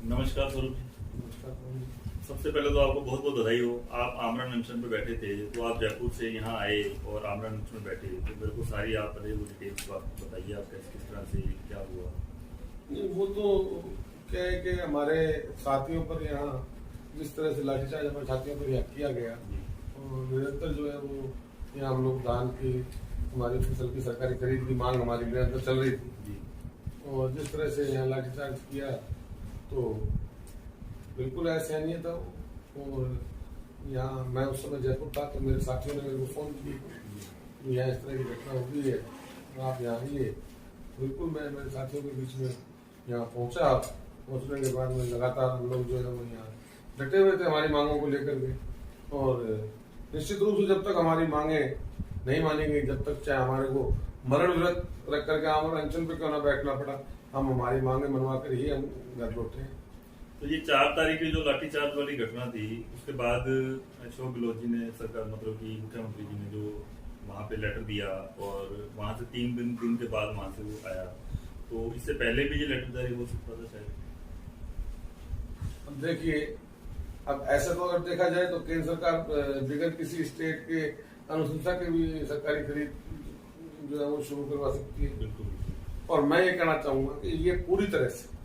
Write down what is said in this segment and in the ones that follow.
नमस्कार स्वरूप जी। सबसे पहले तो आपको बहुत बहुत बधाई हो। आप आमरण अनशन पे बैठे थे, तो आप जयपुर से यहाँ आए और आमरण अनशन में बैठे, तो मेरे को सारी आप पहले वो डिटेल्स बताइए, आप किस तरह से क्या हुआ। नहीं, वो तो क्या है कि हमारे साथियों पर यहाँ जिस तरह से लाठीचार्ज हमारे साथियों पर यहाँ किया गया और निरंतर जो है वो यहाँ हम लोग धान की हमारी फसल की सरकारी खरीद की मांग हमारी निरंतर चल रही थी और जिस तरह से यहाँ लाठीचार्ज किया तो बिल्कुल असहनीय था। और यहाँ मैं उस समय जयपुर था तो मेरे साथियों ने मेरे को फ़ोन की यहाँ इस तरह की घटना हो गई है, आप यहाँ आइए। बिल्कुल मैं मेरे साथियों के बीच में यहाँ पहुँचा। पहुँचने के बाद में लगातार हम लोग जो है वो यहाँ डटे हुए थे हमारी मांगों को लेकर के। और निश्चित रूप से जब तक हमारी मांगे नहीं मानी गई, जब तक चाहे हमारे को मरण व्रत रख करके आमरण अनशन पे क्यों ना बैठना पड़ा, हम हमारी मांगे मनवा कर ही हम घर लौटे। तो ये 4 तारीख की जो लाठीचार्ज वाली घटना थी, उसके बाद अशोक गहलोत जी ने सरकार, मतलब कि मुख्यमंत्री जी ने जो वहाँ पे लेटर दिया और वहाँ से 3 दिन के बाद वहाँ से वो आया, तो इससे पहले भी ये लेटर जारी हो सकता था शायद। अब देखिए, अब ऐसा तो अगर देखा जाए तो केंद्र सरकार बगैर किसी स्टेट के अनुशंसा के भी सरकारी खरीद जो है वो शुरू करवा सकती है। बिल्कुल। और मैं ये कहना चाहूंगा कि ये पूरी तरह से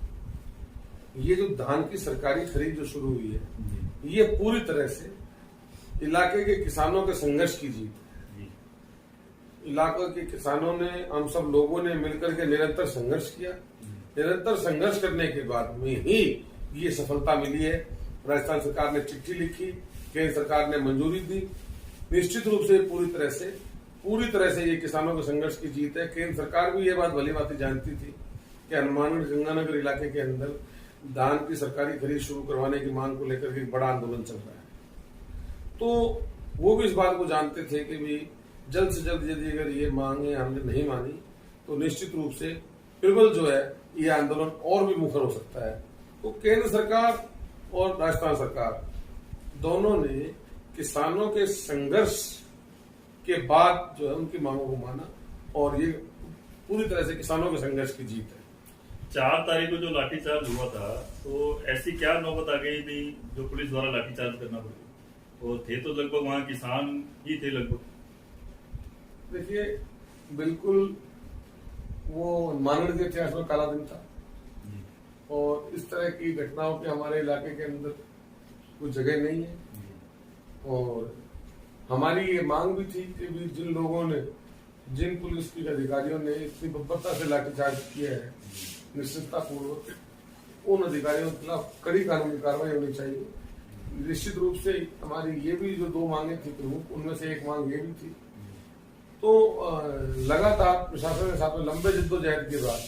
ये जो धान की सरकारी खरीद जो शुरू हुई है, ये पूरी तरह से इलाके के किसानों के संघर्ष की जीत। इलाके के किसानों ने, हम सब लोगों ने मिलकर के निरंतर संघर्ष किया। निरंतर संघर्ष करने के बाद में ही ये सफलता मिली है। राजस्थान सरकार ने चिट्ठी लिखी, केंद्र सरकार ने मंजूरी दी। निश्चित रूप से पूरी तरह से ये किसानों के संघर्ष की जीत है। केंद्र सरकार भी ये बात भली भांति जानती थी कि हनुमानगढ़ गंगानगर इलाके के अंदर धान की सरकारी खरीद शुरू करवाने की मांग को लेकर के एक बड़ा आंदोलन चल रहा है। तो वो भी इस बात को जानते थे कि भी जल्द से जल्द यदि अगर ये मांगे हमने नहीं मानी तो निश्चित रूप से प्रबल जो है ये आंदोलन और भी मुखर हो सकता है। तो केंद्र सरकार और राजस्थान सरकार दोनों ने किसानों के संघर्ष के बाद जो है उनकी मांगों को माना और ये पूरी तरह से किसानों के संघर्ष की जीत है। 4 तारीख को जो लाठीचार्ज हुआ था, तो ऐसी क्या नौबत आ गई थी जो पुलिस द्वारा लाठीचार्ज करना पड़ा? और थे तो लगभग वहाँ किसान ही थे लगभग। देखिए, बिल्कुल वो मानगढ़ के इतिहास में काला दिन था और इस तरह की घटनाओं के हमारे इलाके के अंदर कोई जगह नहीं है। और हमारी ये मांग भी थी कि भी जिन लोगों ने, जिन पुलिस के अधिकारियों ने इतनी बर्बरता से लाठीचार्ज किया है, निश्चितता पूर्वक उन अधिकारियों के खिलाफ कड़ी कानूनी कार्रवाई होनी चाहिए। निश्चित रूप से हमारी ये भी जो 2 मांगे थी प्रमुख, उनमें से एक मांग ये भी थी। तो लगातार प्रशासन के साथ में लंबे जिद्दोजहद के बाद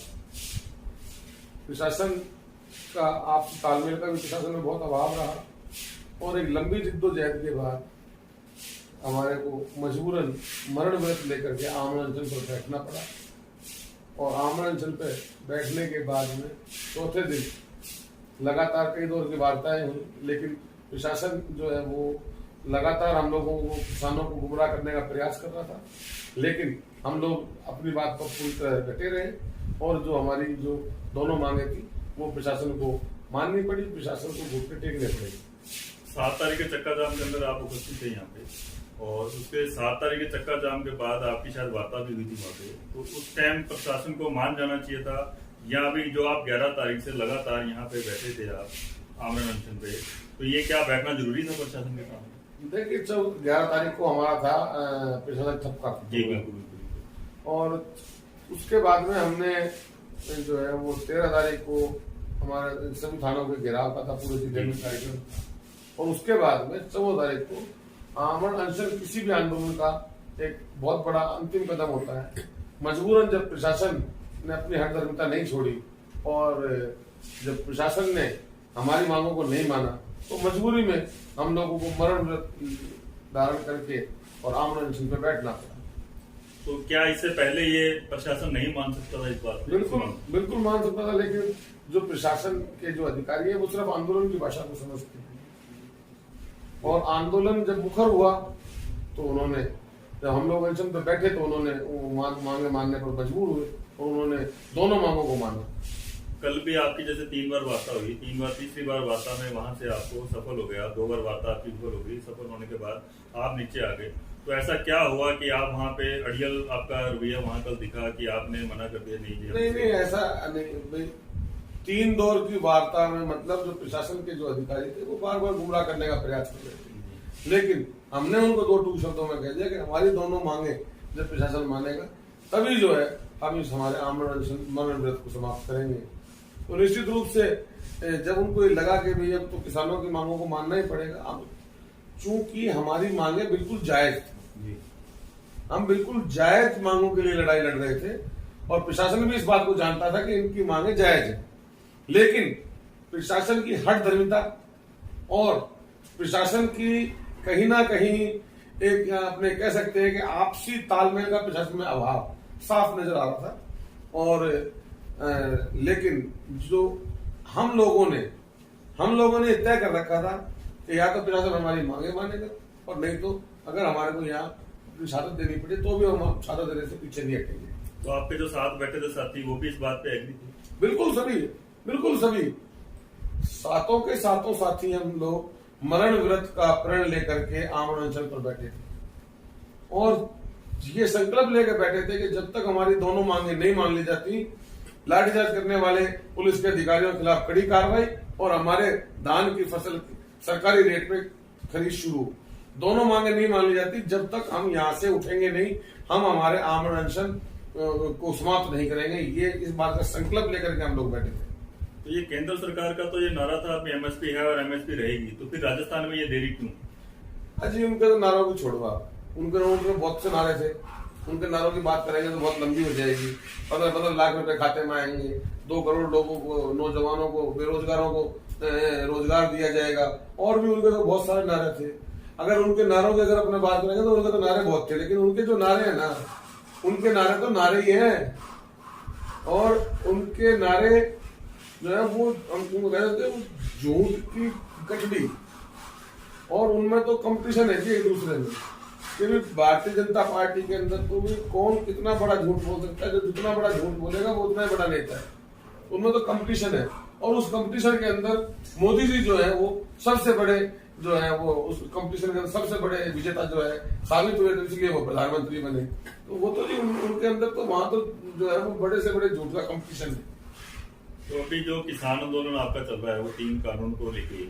प्रशासन का आपसी तालमेल का भी प्रशासन में बहुत अभाव रहा और एक लंबी जिद्दोजहद के बाद हमारे को मजबूरन मरण व्रत लेकर के आमरण अनशन पर बैठना पड़ा। और आमरण अनशन पर बैठने के बाद में चौथे दिन लगातार कई दौर की वार्ताएं हुई, लेकिन प्रशासन जो है वो लगातार हम लोगों को, किसानों को गुमराह करने का प्रयास कर रहा था। लेकिन हम लोग अपनी बात पर पूरी तरह डटे रहे और जो हमारी जो दोनों मांगे थी वो प्रशासन को माननी पड़ी, प्रशासन को घुटने टेकने पड़े। 7 तारीख के चक्का जाम के अंदर आप उपस्थित थे यहाँ पे, और उसके 7 तारीख के चक्का जाम के बाद आपकी शायद वार्ता भी हुई थी वहाँ पे, तो उस टाइम प्रशासन को मान जाना चाहिए था, या अभी जो आप 11 तारीख से लगातार यहाँ पे बैठे थे आप आमरण अनशन पे, तो ये क्या बैठना जरूरी था प्रशासन के सामने? देखिए, 11 तारीख को हमारा था प्रशासन ठप्पा। जी बिल्कुल। और उसके बाद में हमने जो है वो 13 तारीख को हमारे सभी थानों के घेराव का था, पूरे जिले में कार्यक्रम। और उसके बाद में 14 तारीख को आमरण अनशन किसी भी आंदोलन का एक बहुत बड़ा अंतिम कदम होता है। मजबूरन जब प्रशासन ने अपनी हठधर्मिता नहीं छोड़ी और जब प्रशासन ने हमारी मांगों को नहीं माना, तो मजबूरी में हम लोगों को मरण व्रत धारण करके और आमरण अनशन पर बैठना पड़ा। तो क्या इससे पहले ये प्रशासन नहीं मान सकता था इस बात? बिल्कुल मान सकता था, लेकिन जो प्रशासन के जो अधिकारी है वो सिर्फ आंदोलन की भाषा को समझते हैं। और आंदोलन जब मुखर हुआ तो उन्होंने, जब हम लोग अनशन पर बैठे तो उन्होंने मांगे मानने पर मजबूर हुए और उन्होंने दोनों मांगों को माना। कल भी आपकी जैसे 3 बार वार्ता हुई, 3 बार, तीसरी बार वार्ता में वहां से आपको सफल हो गया, 2 बार वार्ता आपकी विफल हो गई, सफल होने के बाद आप नीचे आ गए। तो ऐसा क्या हुआ कि आप वहां पे अड़ियल आपका रवैया वहां कल दिखा कि आपने मना कर दिया नहीं जी नहीं ऐसा नहीं भाई। 3 दौर की वार्ता में मतलब जो प्रशासन के जो अधिकारी थे वो बार बार गुमराह करने का प्रयास कर रहे थे, लेकिन हमने उनको 2 टूक शब्दों में कह दिया कि हमारी दोनों मांगे जब प्रशासन मानेगा तभी जो है हम इस हमारे आमरण व्रत को समाप्त करेंगे। तो निश्चित रूप से जब उनको ये लगा कि भैया तो किसानों की मांगों को मानना ही पड़ेगा, अब चूंकि हमारी मांगे बिल्कुल जायज थी, हम बिल्कुल जायज मांगों के लिए लड़ाई लड़ रहे थे और प्रशासन भी इस बात को जानता था कि इनकी मांगे जायज है, लेकिन प्रशासन की हठधर्मिता और प्रशासन की कहीं ना कहीं एक अपने कह सकते हैं कि आपसी तालमेल का प्रशासन में अभाव साफ नजर आ रहा था। और लेकिन जो हम लोगों ने तय कर रखा था कि या तो प्रशासन हमारी मांगे मानेगा और नहीं तो अगर हमारे को यहाँ शहादत देनी पड़े तो भी हम शहादत देने से पीछे नहीं हटेंगे। तो आपके जो साथ बैठे थे साथी वो भी इस बात पे एग्री थे? बिल्कुल सभी सातों के सातों साथी हम लोग मरण व्रत का प्रण लेकर के आमरण अनशन पर बैठे थे और ये संकल्प लेकर बैठे थे कि जब तक हमारी दोनों मांगे नहीं मान ली जाती, लाठीचार्ज करने वाले पुलिस के अधिकारियों के खिलाफ कड़ी कार्रवाई और हमारे धान की फसल सरकारी रेट पे खरीद शुरू। दोनों मांगे नहीं मान ली जाती जब तक हम यहाँ से उठेंगे नहीं, हम हमारे आमरण अनशन को समाप्त नहीं करेंगे। ये इस बात का संकल्प लेकर के हम लोग बैठे थे। तो ये केंद्र सरकार का तो ये नारा था एमएसपी है और एमएसपी रहेगी, तो फिर राजस्थान में ये देरी क्यों? अजी उनके तो नारों को छोड़वा, उनके बहुत से नारे थे, उनके नारों की बात करेंगे तो बहुत लंबी हो जाएगी। 15 लाख रुपए खाते में आएंगे, 2 करोड़ लोगों को, नौजवानों को, बेरोजगारों को रोजगार दिया जाएगा, और भी उनके तो बहुत सारे नारे थे। अगर उनके नारों की अगर अपने बात करेंगे तो उनके तो नारे बहुत थे, लेकिन उनके जो नारे हैं ना, उनके नारे तो नारे ही हैं और उनके नारे जो है वो हम तुमको कह सकते हैं झूठ की कचड़ी, और उनमें तो कंपटीशन है जी एक दूसरे में कि भारतीय जनता पार्टी के अंदर तो भी कौन कितना बड़ा झूठ बोल सकता है, जो जितना बड़ा झूठ बोलेगा वो उतना ही बड़ा नेता है। उनमें तो कंपटीशन है और उस कंपटीशन के अंदर मोदी जी जो है वो सबसे बड़े जो है वो उस कंपटीशन के अंदर सबसे बड़े विजेता जो है साबित हुए, इसलिए वो प्रधानमंत्री बने। तो वो तो जी उनके अंदर तो वहां तो जो है वो बड़े से बड़े झूठ का कंपटीशन है। तो अभी जो किसान आंदोलन आपका चल रहा है वो 3 कानून को लेके,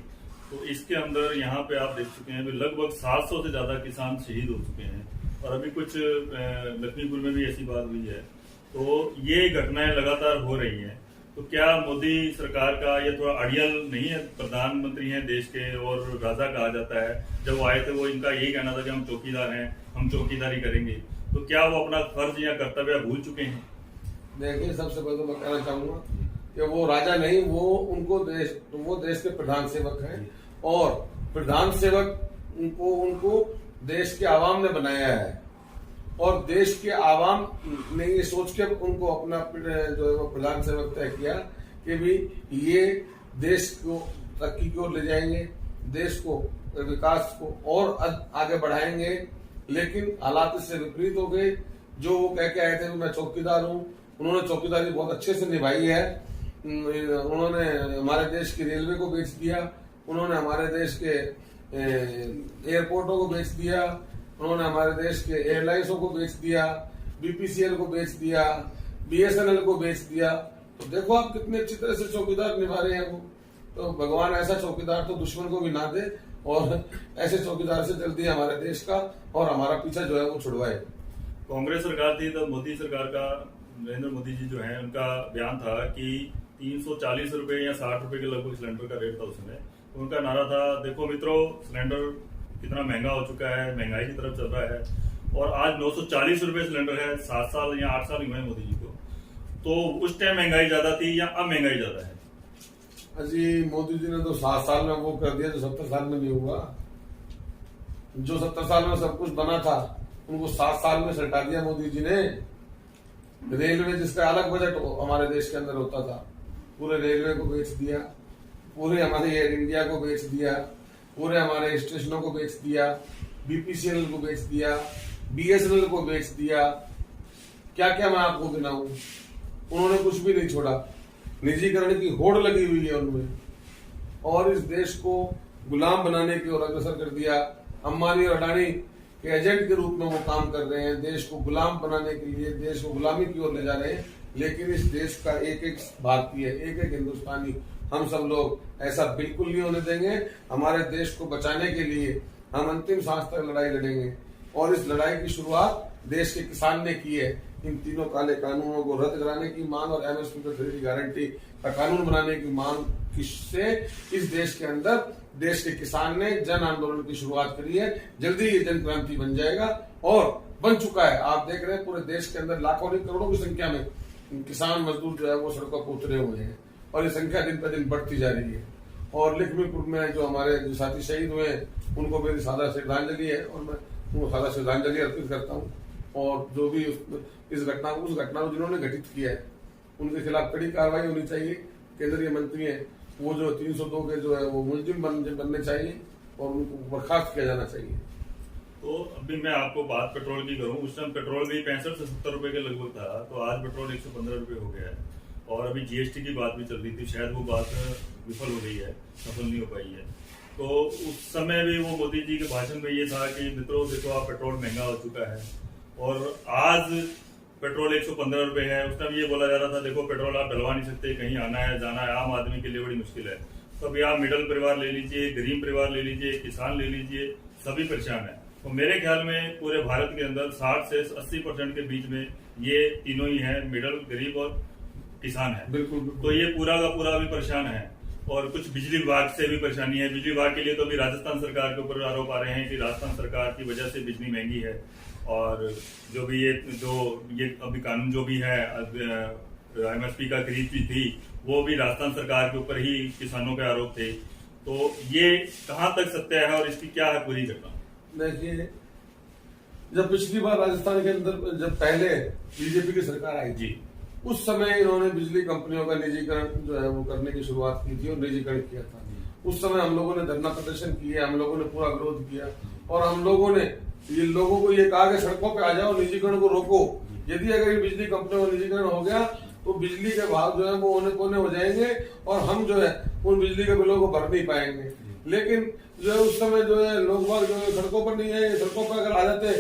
तो इसके अंदर यहाँ पे आप देख चुके हैं लगभग 700 से ज्यादा किसान शहीद हो चुके हैं और अभी कुछ लखीमपुर में भी ऐसी बात हुई है। तो ये घटनाएं लगातार हो रही हैं, तो क्या मोदी सरकार का ये थोड़ा अड़ियल नहीं है? प्रधानमंत्री हैं देश के और राजा कहा जाता है, जब वो आए थे वो इनका यही कहना था कि हम चौकीदार हैं, हम चौकीदारी करेंगे, तो क्या वो अपना फर्ज या कर्तव्य भूल चुके हैं? देखिए, सबसे पहले तो मैं कहना चाहूंगा कि वो राजा नहीं, वो देश के प्रधान सेवक हैं और प्रधान सेवक उनको देश के आवाम ने बनाया है और देश के आवाम ने ये सोच के उनको अपना जो है वो प्रधान सेवक तय किया कि भी ये देश को तरक्की की ओर ले जाएंगे, देश को विकास को और आगे बढ़ाएंगे। लेकिन हालात इससे विपरीत हो गए। जो वो कह के आए थे मैं चौकीदार हूँ, उन्होंने चौकीदारी बहुत अच्छे से निभाई है। उन्होंने हमारे देश की रेलवे को बेच दिया, उन्होंने हमारे देश के एयरपोर्टों को बेच दिया, उन्होंने हमारे देश के एयरलाइंसों को बेच दिया, बीपीसीएल को बेच दिया, बीएसएनएल को बेच दिया। तो देखो आप कितने अच्छी तरह से चौकीदार निभा रहे हैं वो। तो भगवान ऐसा चौकीदार तो दुश्मन को भी ना दे और ऐसे चौकीदार से जल्दी हमारे देश का और हमारा पीछा जो है वो छुड़वाए। कांग्रेस सरकार थी तो मोदी सरकार का, नरेंद्र मोदी जी जो है उनका बयान था कि 340 रुपए या 60 रुपए के लगभग सिलेंडर का रेट था उसमें। उनका नारा था देखो मित्रों सिलेंडर कितना महंगा हो चुका है, महंगाई की तरफ चल रहा है और आज 940 रुपए सिलेंडर है। 7 साल या 8 साल हुए मोदी जी को, तो उस टाइम महंगाई ज्यादा थी या अब महंगाई ज्यादा है? अजी मोदी जी ने तो 7 साल में वो कर दिया जो 70 साल में नहीं हुआ। जो 70 साल में सब कुछ बना था उनको 7 साल में सटा दिया मोदी जी ने। रेलवे जिसका अलग बजट हमारे देश के अंदर होता था, पूरे रेलवे को बेच दिया, पूरे हमारे एयर इंडिया को बेच दिया, पूरे हमारे स्टेशनों को बेच दिया, बीपीसीएल को बेच दिया, बीएसएनएल को बेच दिया। क्या क्या मैं आपको गिनाऊं, उन्होंने कुछ भी नहीं छोड़ा। निजीकरण की होड़ लगी हुई है उनमें, और इस देश को गुलाम बनाने की ओर अग्रसर कर दिया। अंबानी और अडानी के एजेंट के रूप में वो काम कर रहे हैं, देश को गुलाम बनाने के लिए, देश को गुलामी की ओर ले जा रहे हैं। लेकिन इस देश का एक एक भारतीय, एक एक हिंदुस्तानी, हम सब लोग ऐसा बिल्कुल नहीं होने देंगे। हमारे देश को बचाने के लिए हम अंतिम सांस तक लड़ाई लड़ेंगे, और इस लड़ाई की शुरुआत देश के किसान ने की है। इन तीनों काले कानूनों को रद्द कराने की मांग और एमएसपी पर खरीदी गारंटी का कानून बनाने की मांग से इस देश के अंदर देश के किसान ने जन आंदोलन की शुरुआत करी है। जल्दी ये जन क्रांति बन जाएगा, और बन चुका है। आप देख रहे हैं पूरे देश के अंदर लाखों नहीं करोड़ों की संख्या में किसान मजदूर जो है वो सड़कों पर उतरे हुए हैं, और ये संख्या दिन पर दिन बढ़ती जा रही है। और लखीमपुर में जो हमारे जो साथी शहीद हुए हैं उनको मेरी सादा श्रद्धांजलि है, और मैं उनको सादा श्रद्धांजलि अर्पित करता हूँ। और जो भी उस घटना को जिन्होंने घटित किया है उनके खिलाफ कड़ी कार्रवाई होनी चाहिए। केंद्रीय मंत्री हैं वो जो 302 के जो है वो मुलजिम बनने चाहिए, और उनको बर्खास्त किया जाना चाहिए। तो अभी मैं आपको बात पेट्रोल की करूं, उस टाइम पेट्रोल भी 65 से 70 रुपए के लगभग था, तो आज पेट्रोल 115 रुपए हो गया है। और अभी जीएसटी की बात भी चल रही थी, शायद वो बात विफल हो गई है, सफल नहीं हो पाई है। तो उस समय भी वो मोदी जी के भाषण में ये था कि मित्रों देखो आप पेट्रोल महंगा हो चुका है, और आज पेट्रोल 115 रुपए है। उस टाइम ये बोला जा रहा था देखो पेट्रोल आप डलवा नहीं सकते, कहीं आना है जाना है आम आदमी के लिए बड़ी मुश्किल है। तो अभी आप मिडिल परिवार ले लीजिए, गरीब परिवार ले लीजिए, किसान ले लीजिए, सभी परेशान है। तो मेरे ख्याल में पूरे भारत के अंदर 60 से 80% के बीच में ये तीनों ही है, मिडिल, गरीब और किसान है। बिल्कुल। तो ये पूरा का पूरा भी परेशान है, और कुछ बिजली विभाग से भी परेशानी है। बिजली विभाग के लिए तो अभी राजस्थान सरकार के ऊपर आरोप आ रहे हैं कि राजस्थान सरकार की वजह से बिजली महंगी है, और जो भी ये अभी कानून जो भी है एमएसपी का खरीद भी थी वो भी राजस्थान सरकार के ऊपर ही किसानों के आरोप थे। तो ये कहाँ तक सत्य है और इसकी क्या है पूरी घटना? देखिए, जब पिछली बार राजस्थान के अंदर जब पहले बीजेपी की सरकार आई जी, उस समय इन्होंने बिजली कंपनियों का निजीकरण जो है वो करने की शुरुआत की थी और निजीकरण किया था। उस समय हम लोगों ने धरना प्रदर्शन किया, हम लोगों ने पूरा विरोध किया, और हम लोगों ने लोगों को ये कहा कि सड़कों पे आ जाओ, निजीकरण को रोको। यदि अगर ये बिजली कंपनियों का निजीकरण हो गया तो बिजली के भाव जो है वो औने पौने हो जाएंगे, और हम जो है उन बिजली के बिलों को भर नहीं पाएंगे। लेकिन जो है उस समय जो है लोग बाग जो है सड़कों पर नहीं है, सड़कों पर अगर आ जाते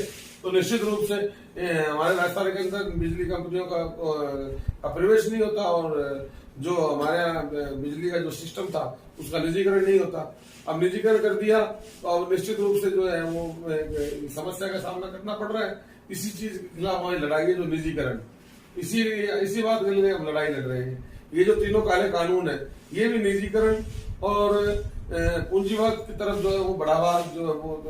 तो निश्चित रूप से हमारे राजस्थान के अंदर बिजली कंपनियों का प्रवेश नहीं होता, और जो हमारे यहाँ बिजली का जो सिस्टम था उसका निजीकरण नहीं होता। अब निजीकरण कर दिया तो अब निश्चित रूप से जो है वो समस्या का सामना करना पड़ रहा है। इसी चीज के खिलाफ हमारी लड़ाई है, जो निजीकरण, इसी बात के लिए हम लड़ाई लड़ रहे हैं। ये जो तीनों काले कानून है ये भी निजीकरण और पूंजीवाद की तरफ जो है वो बढ़ावा जो है वो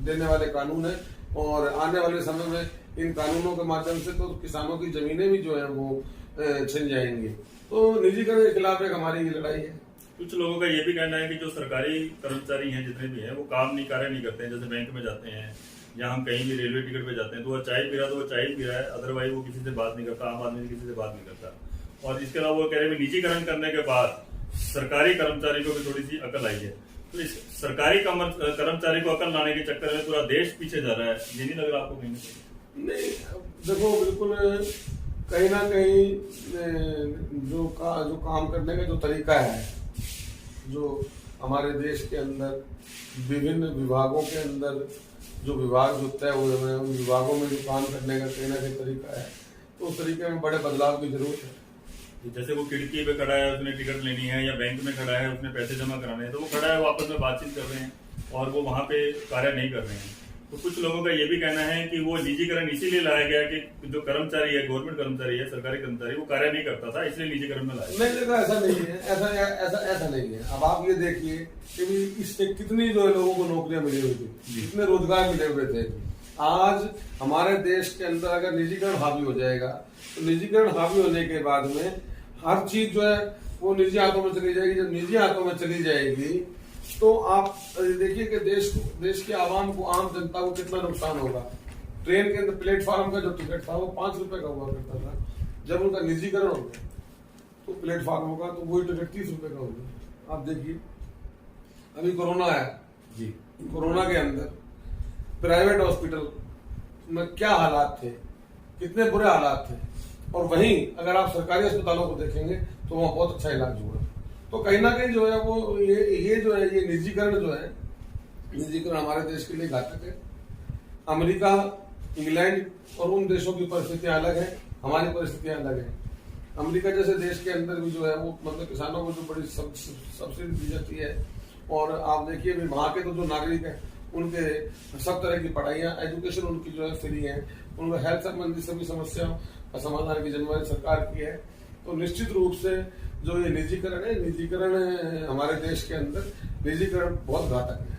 देने वाले कानून है, और आने वाले समय में इन कानूनों के माध्यम से तो किसानों की जमीनें भी जो है वो छिन जाएंगी। तो निजीकरण के खिलाफ एक हमारी ये लड़ाई है। कुछ लोगों का ये भी कहना है कि जो सरकारी कर्मचारी हैं जितने भी हैं वो कार्य नहीं करते हैं। जैसे बैंक में जाते हैं या हम कहीं भी रेलवे टिकट पे जाते हैं तो वो चाय पी रहा तो वो चाय पी रहा है, अदरवाइज वो किसी से बात नहीं करता, आम आदमी किसी से बात नहीं करता। और इसके अलावा वो कह रहे हैं निजीकरण करने के बाद सरकारी कर्मचारी को भी थोड़ी सी अकल आई है। तो इस सरकारी कर्मचारी को अकल लाने के चक्कर में पूरा देश पीछे जा रहा है, ये नहीं लग रहा आपको कहीं? नहीं, देखो बिल्कुल कहीं ना कहीं जो काम करने का जो तरीका है, जो हमारे देश के अंदर विभिन्न विभागों के अंदर जो विभाग जो तय हुए हैं उन विभागों में जो काम करने का कहीं ना कहीं तरीका है, तो उस तरीके में बड़े बदलाव की जरूरत है। जैसे वो खिड़की पे खड़ा है उसने टिकट लेनी है, या बैंक में खड़ा है उसने पैसे जमा कराने हैं, तो वो खड़ा है वो आपस में बातचीत कर रहे हैं और वो वहां पे कार्य नहीं कर रहे हैं। तो कुछ लोगों का ये भी कहना है कि वो निजीकरण इसीलिए लाया गया कि जो कर्मचारी है, गवर्नमेंट कर्मचारी है, सरकारी कर्मचारी, वो कार्य नहीं करता था इसलिए निजीकरण में लाया। नहीं देखो, ऐसा नहीं है, ऐसा नहीं है। अब आप ये देखिए कि इससे कितनी जो है लोगों को नौकरियां मिली हुई थी, कितने रोजगार मिले हुए थे। आज हमारे देश के अंदर अगर निजीकरण हावी हो जाएगा तो निजीकरण हावी होने के बाद में हर चीज जो है वो निजी हाथों में चली जाएगी। जब निजी हाथों में चली जाएगी तो आप देखिए कि देश के आवाम को, आम जनता को कितना नुकसान होगा। ट्रेन के अंदर प्लेटफॉर्म का जो टिकट था वो 5 रुपए का हुआ करता था, जब उनका निजीकरण हो गया तो प्लेटफॉर्म होगा तो वही टिकट 30 रुपए का हो गया। आप देखिए अभी कोरोना है जी, कोरोना के अंदर प्राइवेट हॉस्पिटल में क्या हालात थे, कितने बुरे हालात थे। और वहीं अगर आप सरकारी अस्पतालों को देखेंगे तो वहाँ बहुत अच्छा इलाज हुआ। तो कहीं ना कहीं जो है वो ये जो है ये निजीकरण जो है, निजीकरण हमारे देश के लिए घातक है। अमेरिका, इंग्लैंड और उन देशों की परिस्थितियां अलग है, हमारी परिस्थितियां अलग है। अमेरिका जैसे देश के अंदर भी जो है वो मतलब किसानों को जो बड़ी सब्सिडी दी जाती है, और आप देखिए भी वहाँ के तो जो नागरिक हैं उनके सब तरह की पढ़ाइयाँ, एजुकेशन उनकी जो है फ्री है, उनका हेल्थ संबंधी सभी समस्याओं का समाधान की जिम्मेदारी सरकार की है। तो निश्चित रूप से जो ये निजीकरण है, निजीकरण हमारे देश के अंदर निजीकरण बहुत घातक है।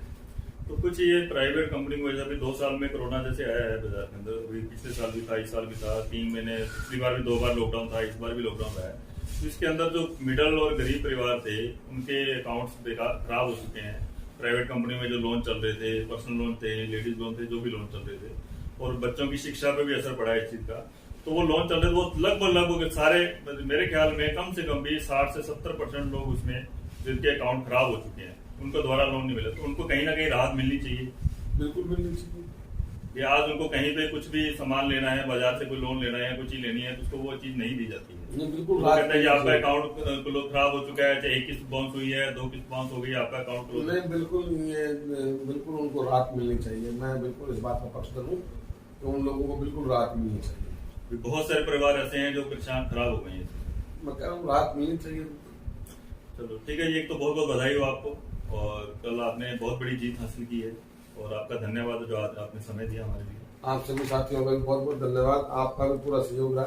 तो कुछ ये प्राइवेट कंपनी की वजह से 2 साल में कोरोना जैसे आया है बाजार के अंदर, अभी पिछले साल भी था, इस साल भी था, 3 महीने, पिछली बार भी 2 बार लॉकडाउन था, इस बार भी लॉकडाउन रहा है। तो इसके अंदर जो मिडल और गरीब परिवार थे उनके अकाउंट्स खराब हो चुके हैं। प्राइवेट कंपनी में जो लोन चल रहे थे, पर्सनल लोन थे, लेडीज लोन थे, जो भी लोन चल रहे थे, और बच्चों की शिक्षा पे भी असर पड़ा है इस चीज का। तो वो लोन चल रहे थे, वो लगभग सारे, मेरे ख्याल में कम से कम भी 60 से 70% लोग उसमें जिनके अकाउंट खराब हो चुके हैं, उनको दोबारा लोन नहीं मिला। तो उनको कहीं ना कहीं राहत मिलनी चाहिए, बिल्कुल मिलनी चाहिए। कि आज उनको कहीं पे कुछ भी सामान लेना है, बाजार से कोई लोन लेना है, कुछ चीज लेनी है, तो उसको वो चीज नहीं दी जाती है। बिल्कुल कहते हैं कि आपका अकाउंट खराब हो चुका है, चाहे 1 किस्त बाउंस हुई है, 2 किस्त बाउंस हो गई, आपका अकाउंट क्लोज। नहीं, बिल्कुल उनको राहत मिलनी चाहिए। मैं बिल्कुल इस बात का पक्षधर हूँ कि उन लोगों को बिल्कुल राहत मिलनी चाहिए। बहुत सारे परिवार ऐसे हैं जो परेशान खराब हो गए हैं। मैं कह रहा हूँ राहत मिलनी चाहिए। चलो ठीक है, ये एक तो बहुत बहुत बधाई हो आपको, और कल आपने बहुत बड़ी जीत हासिल की है, और आपका धन्यवाद जो आज आपने समय दिया हमारे लिए। आप सभी साथियों का भी बहुत बहुत धन्यवाद। आपका भी पूरा सहयोग रहा।